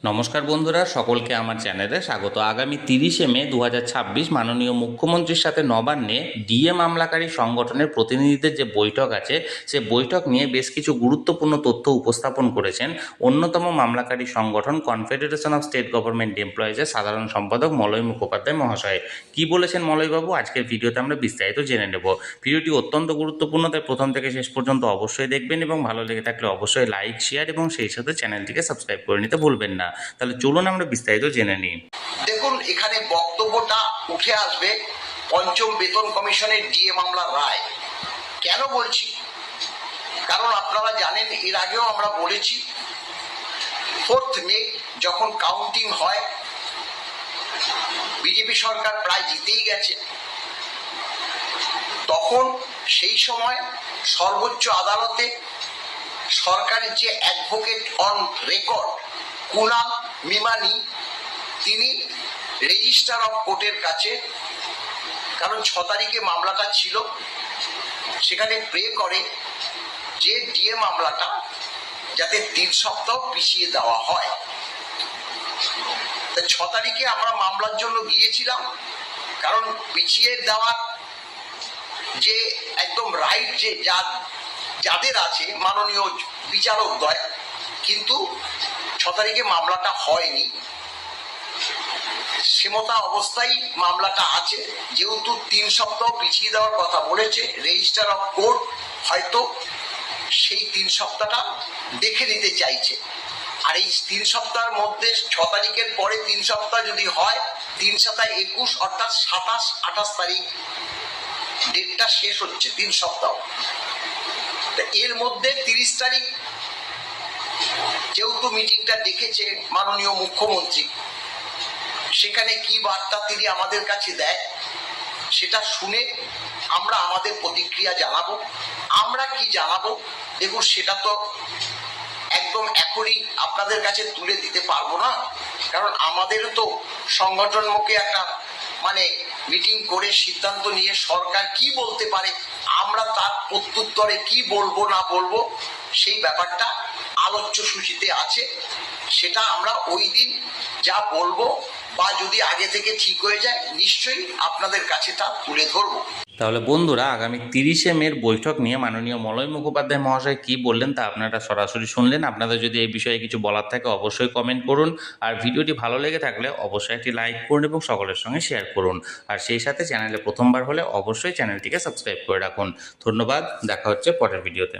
নমস্কার বন্ধুরা, সকলকে আমার চ্যানেলে স্বাগত। আগামী 30শে মে 2026 মাননীয় মুখ্যমন্ত্রীর সাথে নবান্নে ডিএ মামলাকারী সংগঠনের প্রতিনিধিদের যে বৈঠক আছে, সে বৈঠক নিয়ে বেশ কিছু গুরুত্বপূর্ণ তথ্য উপস্থাপন করেছেন অন্যতম মামলাকারী সংগঠন কনফেডারেশন অফ স্টেট গভর্নমেন্ট এমপ্লয়িজের সাধারণ সম্পাদক মলয় মুখোপাধ্যায় মহাশয়। কি বলেছেন মলয়বাবু, আজকের ভিডিওতে আমরা বিস্তারিত জেনে নেব। ভিডিওটি অত্যন্ত গুরুত্বপূর্ণ, তাই প্রথম থেকে শেষ পর্যন্ত অবশ্যই দেখবেন এবং ভালো লেগে থাকলে অবশ্যই লাইক, শেয়ার এবং সেই সাথে চ্যানেলটিকে সাবস্ক্রাইব করে নিতে ভুলবেন না। তাহলে চলুন আমরা বিস্তারিত জেনে নিই। দেখুন, এখানে বক্তব্যটা উঠে আসবে পঞ্চম বেতন কমিশনের ডিএ মামলার রায়। কেন বলছি? কারণ আপনারা জানেন, এর আগেও আমরা বলেছি 4th মে যখন কাউন্টিং হয়, বিজেপি সরকার প্রায় জিতেই গেছে, তখন সেই সময় সর্বোচ্চ আদালতে সরকারের যে advocate on record Kunal Mimani, তিনি রেজিস্ট্রার অফ কোর্টের কাছে, কারণ 6 তারিখে মামলাটা ছিল, সেখানে প্রে করে যে ডিএ মামলাটা যাতে 3 সপ্তাহ পিছিয়ে দেওয়া হয়। 6 তারিখে আমরা মামলার জন্য গিয়েছিলাম, কারণ পিছিয়ে দেওয়ার যে একদম রাইট যে যাদের আছে মাননীয় বিচারকদ্বয়, কিন্তু 6 তারিখে মামলাটা হয়নি। সেমতা অবস্থায় মামলাটা আছে, যেহেতু 3 সপ্তাহ পিছিয়ে দেওয়ার কথা বলেছে রেজিস্ট্রার অফ কোর্ট, হয়তো সেই 3 সপ্তাহটা দেখে নিতে চাইছে। আর এই 3 সপ্তাহের মধ্যে 6 তারিখের পরে 3 সপ্তাহ যদি হয়, 3 সাতায় 21, অর্থাৎ 27-28 তারিখ ডেটটা শেষ হচ্ছে 3 সপ্তাহ। এর মধ্যে 30 তারিখ যেহেতু মিটিংটা দেখেছে মাননীয় মুখ্যমন্ত্রী, সেখানে কি বার্তা তিনি আমাদের কাছে দেয় সেটা শুনে আমরা আমাদের প্রতিক্রিয়া জানাবো। আমরা কি জানাবো দেখুন, সেটা তো একদম এখনই আপনাদের কাছে তুলে দিতে পারবো না, কারণ আমাদেরও তো সংগঠনমুখী একটা মিটিং করে সিদ্ধান্ত নিয়ে সরকার কি বলতে পারে, আমরা তার প্রত্যুত্তরে কি বলবো না বলবো সেই ব্যাপারটা আলোচ্য সূচিতে আছে। সেটা আমরা ওই দিন যা বলবো বা যদি আগে থেকে ঠিক হয়ে যায়, নিশ্চয়ই আপনাদের কাছে তা তুলে ধরবো। তাহলে বন্ধুরা, আগামী 30শে মের বৈঠক নিয়ে মাননীয় মলয় মুখোপাধ্যায় মহাশয় কি বললেন তা আপনারা সরাসরি শুনলেন। আপনাদের যদি এই বিষয়ে কিছু বলার থাকে অবশ্যই কমেন্ট করুন, আর ভিডিওটি ভালো লেগে থাকলে অবশ্যই একটি লাইক করুন এবং সকলের সঙ্গে শেয়ার করুন। আর সেই সাথে চ্যানেলে প্রথমবার হলে অবশ্যই চ্যানেলটিকে সাবস্ক্রাইব করে রাখুন। ধন্যবাদ, দেখা হচ্ছে পরের ভিডিওতে।